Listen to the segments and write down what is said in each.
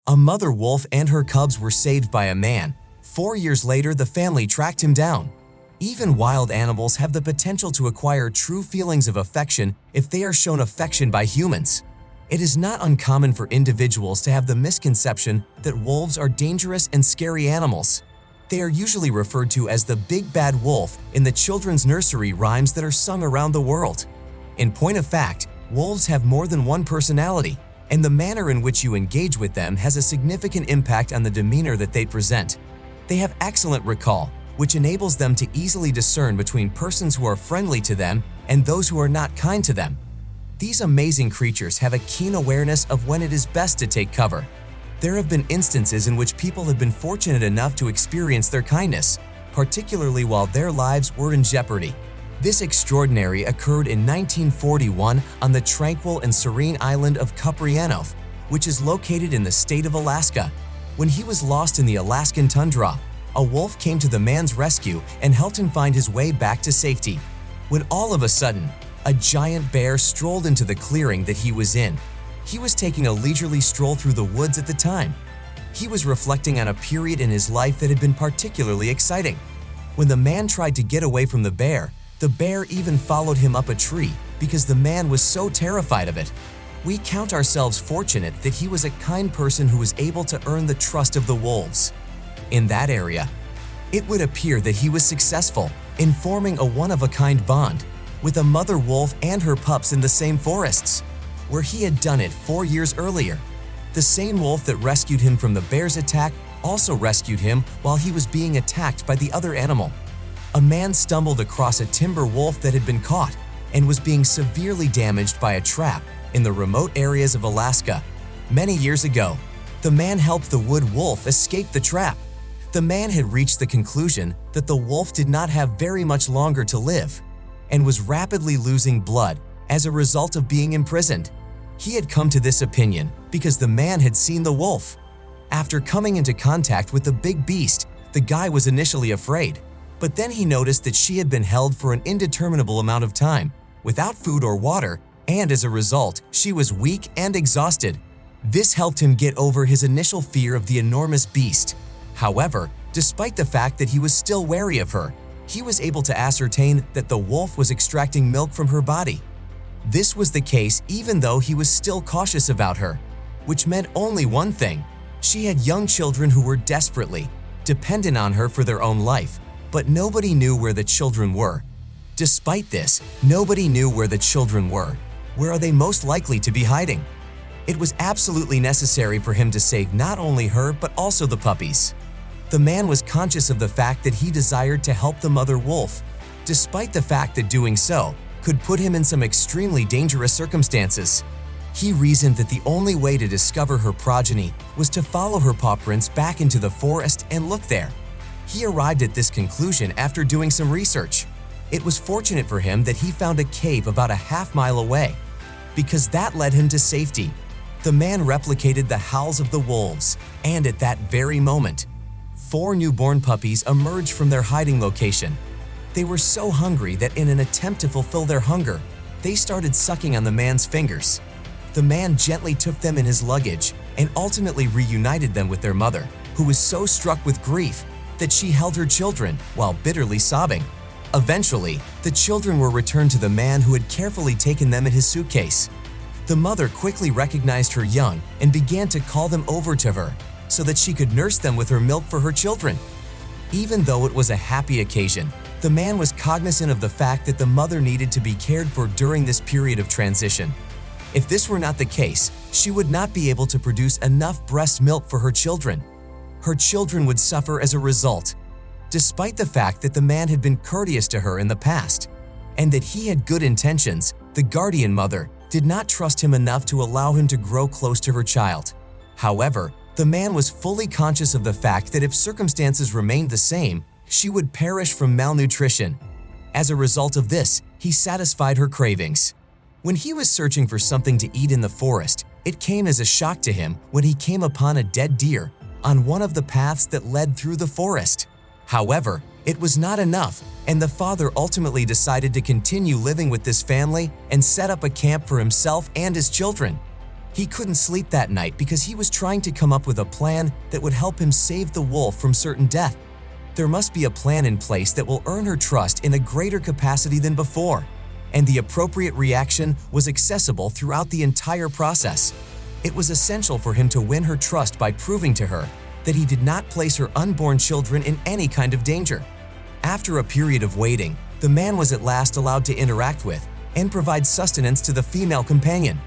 A mother wolf and her cubs were saved by a man. 4 years later, the family tracked him down. Even wild animals have the potential to acquire true feelings of affection if they are shown affection by humans. It is not uncommon for individuals to have the misconception that wolves are dangerous and scary animals. They are usually referred to as the big bad wolf in the children's nursery rhymes that are sung around the world. In point of fact, wolves have more than one personality, and the manner in which you engage with them has a significant impact on the demeanor that they present. They have excellent recall, which enables them to easily discern between persons who are friendly to them and those who are not kind to them. These amazing creatures have a keen awareness of when it is best to take cover. There have been instances in which people have been fortunate enough to experience their kindness, particularly while their lives were in jeopardy. This extraordinary occurred in 1941 on the tranquil and serene island of Kuprianov, which is located in the state of Alaska. When he was lost in the Alaskan tundra, a wolf came to the man's rescue and helped him find his way back to safety. When all of a sudden, a giant bear strolled into the clearing that he was in. He was taking a leisurely stroll through the woods at the time. He was reflecting on a period in his life that had been particularly exciting. When the man tried to get away from the bear even followed him up a tree because the man was so terrified of it. We count ourselves fortunate that he was a kind person who was able to earn the trust of the wolves. In that area, it would appear that he was successful in forming a one-of-a-kind bond with a mother wolf and her pups in the same forests, where he had done it 4 years earlier. The same wolf that rescued him from the bear's attack also rescued him while he was being attacked by the other animal. A man stumbled across a timber wolf that had been caught and was being severely damaged by a trap in the remote areas of Alaska. Many years ago, the man helped the wood wolf escape the trap. The man had reached the conclusion that the wolf did not have very much longer to live and was rapidly losing blood as a result of being imprisoned. He had come to this opinion because the man had seen the wolf. After coming into contact with the big beast, the guy was initially afraid, but then he noticed that she had been held for an indeterminable amount of time, without food or water, and as a result, she was weak and exhausted. This helped him get over his initial fear of the enormous beast. However, despite the fact that he was still wary of her, he was able to ascertain that the wolf was extracting milk from her body. This was the case even though he was still cautious about her, which meant only one thing. She had young children who were desperately dependent on her for their own life, but nobody knew where the children were. Despite this, nobody knew where the children were. Where are they most likely to be hiding? It was absolutely necessary for him to save not only her but also the puppies. The man was conscious of the fact that he desired to help the mother wolf, despite the fact that doing so could put him in some extremely dangerous circumstances. He reasoned that the only way to discover her progeny was to follow her paw prints back into the forest and look there. He arrived at this conclusion after doing some research. It was fortunate for him that he found a cave about a half-mile away, because that led him to safety. The man replicated the howls of the wolves, and at that very moment, 4 newborn puppies emerged from their hiding location. They were so hungry that in an attempt to fulfill their hunger, they started sucking on the man's fingers. The man gently took them in his luggage and ultimately reunited them with their mother, who was so struck with grief that she held her children while bitterly sobbing. Eventually, the children were returned to the man who had carefully taken them in his suitcase. The mother quickly recognized her young and began to call them over to her so that she could nurse them with her milk for her children. Even though it was a happy occasion, the man was cognizant of the fact that the mother needed to be cared for during this period of transition. If this were not the case, she would not be able to produce enough breast milk for her children. Her children would suffer as a result. Despite the fact that the man had been courteous to her in the past, and that he had good intentions, the guardian mother did not trust him enough to allow him to grow close to her child. However, the man was fully conscious of the fact that if circumstances remained the same, she would perish from malnutrition. As a result of this, he satisfied her cravings. When he was searching for something to eat in the forest, it came as a shock to him when he came upon a dead deer on one of the paths that led through the forest. However, it was not enough, and the father ultimately decided to continue living with this family and set up a camp for himself and his children. He couldn't sleep that night because he was trying to come up with a plan that would help him save the wolf from certain death. There must be a plan in place that will earn her trust in a greater capacity than before, and the appropriate reaction was accessible throughout the entire process. It was essential for him to win her trust by proving to her that he did not place her unborn children in any kind of danger. After a period of waiting, the man was at last allowed to interact with and provide sustenance to the female companion.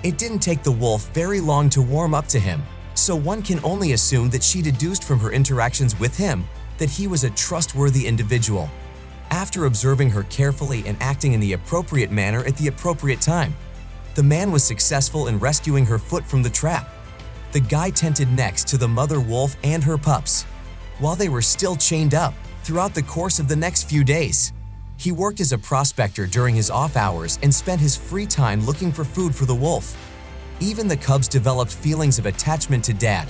It didn't take the wolf very long to warm up to him, so one can only assume that she deduced from her interactions with him that he was a trustworthy individual. After observing her carefully and acting in the appropriate manner at the appropriate time, the man was successful in rescuing her foot from the trap. The guy tented next to the mother wolf and her pups, while they were still chained up throughout the course of the next few days. He worked as a prospector during his off hours and spent his free time looking for food for the wolf. Even the cubs developed feelings of attachment to Dad.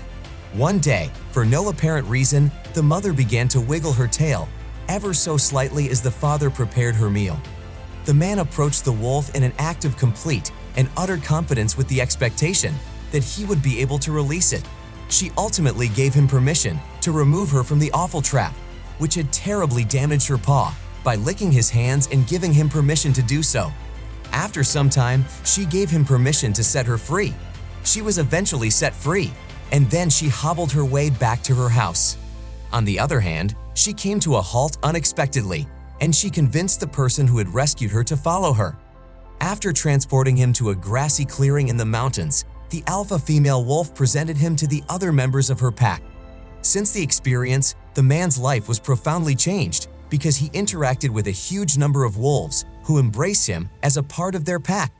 One day, for no apparent reason, the mother began to wiggle her tail ever so slightly as the father prepared her meal. The man approached the wolf in an act of complete and utter confidence with the expectation that he would be able to release it. She ultimately gave him permission to remove her from the awful trap, which had terribly damaged her paw, by licking his hands and giving him permission to do so. After some time, she gave him permission to set her free. She was eventually set free, and then she hobbled her way back to her house. On the other hand, she came to a halt unexpectedly, and she convinced the person who had rescued her to follow her. After transporting him to a grassy clearing in the mountains, the alpha female wolf presented him to the other members of her pack. Since the experience, the man's life was profoundly changed because he interacted with a huge number of wolves who embraced him as a part of their pack.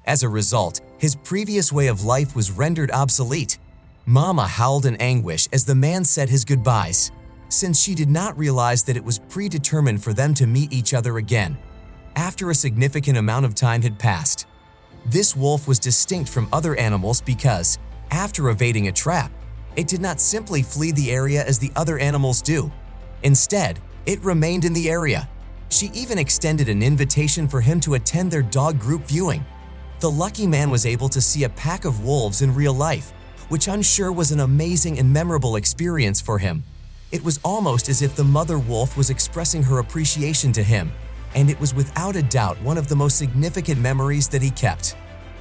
As a result, his previous way of life was rendered obsolete. Mama howled in anguish as the man said his goodbyes, since she did not realize that it was predetermined for them to meet each other again. After a significant amount of time had passed, this wolf was distinct from other animals because, after evading a trap, it did not simply flee the area as the other animals do. Instead, it remained in the area. She even extended an invitation for him to attend their dog group viewing. The lucky man was able to see a pack of wolves in real life, which I'm sure was an amazing and memorable experience for him. It was almost as if the mother wolf was expressing her appreciation to him, and it was without a doubt one of the most significant memories that he kept.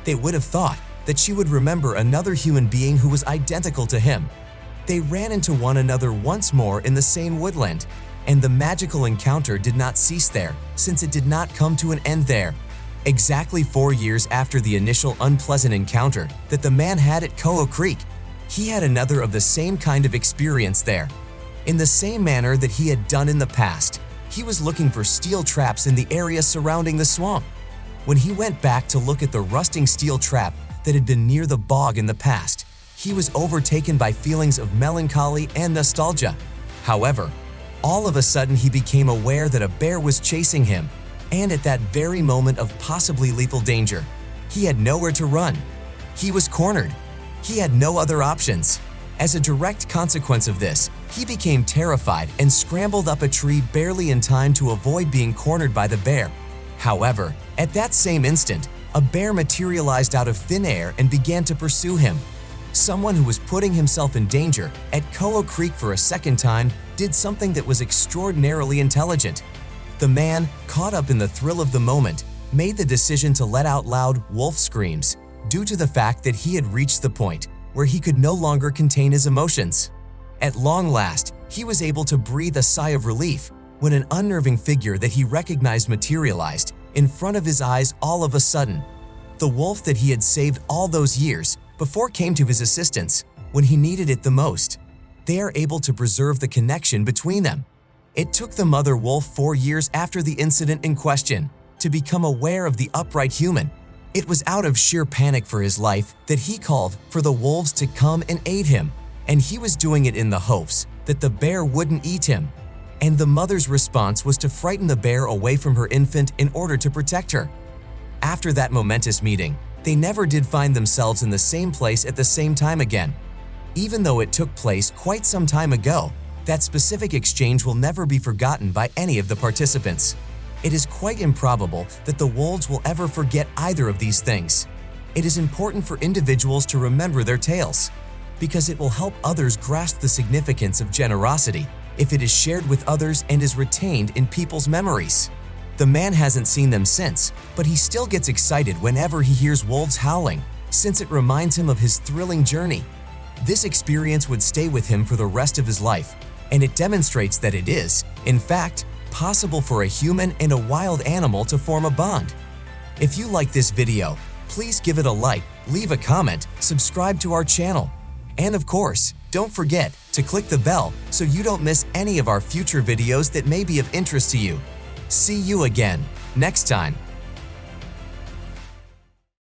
They would have thought that she would remember another human being who was identical to him. They ran into one another once more in the same woodland, and the magical encounter did not cease there, since it did not come to an end there. Exactly 4 years after the initial unpleasant encounter that the man had at Coho Creek, he had another of the same kind of experience there. In the same manner that he had done in the past, he was looking for steel traps in the area surrounding the swamp. When he went back to look at the rusting steel trap that had been near the bog in the past, he was overtaken by feelings of melancholy and nostalgia. However, all of a sudden he became aware that a bear was chasing him, and at that very moment of possibly lethal danger, he had nowhere to run. He was cornered. He had no other options. As a direct consequence of this, he became terrified and scrambled up a tree barely in time to avoid being cornered by the bear. However, at that same instant, a bear materialized out of thin air and began to pursue him. Someone who was putting himself in danger at Coho Creek for a second time did something that was extraordinarily intelligent. The man, caught up in the thrill of the moment, made the decision to let out loud wolf screams due to the fact that he had reached the point where he could no longer contain his emotions. At long last, he was able to breathe a sigh of relief when an unnerving figure that he recognized materialized in front of his eyes all of a sudden. The wolf that he had saved all those years before came to his assistance when he needed it the most. They are able to preserve the connection between them. It took the mother wolf 4 years after the incident in question to become aware of the upright human. It was out of sheer panic for his life that he called for the wolves to come and aid him, and he was doing it in the hopes that the bear wouldn't eat him. And the mother's response was to frighten the bear away from her infant in order to protect her. After that momentous meeting, they never did find themselves in the same place at the same time again. Even though it took place quite some time ago, that specific exchange will never be forgotten by any of the participants. It is quite improbable that the wolves will ever forget either of these things. It is important for individuals to remember their tales, because it will help others grasp the significance of generosity if it is shared with others and is retained in people's memories. The man hasn't seen them since, but he still gets excited whenever he hears wolves howling, since it reminds him of his thrilling journey. This experience would stay with him for the rest of his life, and it demonstrates that it is, in fact, possible for a human and a wild animal to form a bond. If you like this video, please give it a like, leave a comment, subscribe to our channel, and of course, don't forget to click the bell so you don't miss any of our future videos that may be of interest to you. See you again next time.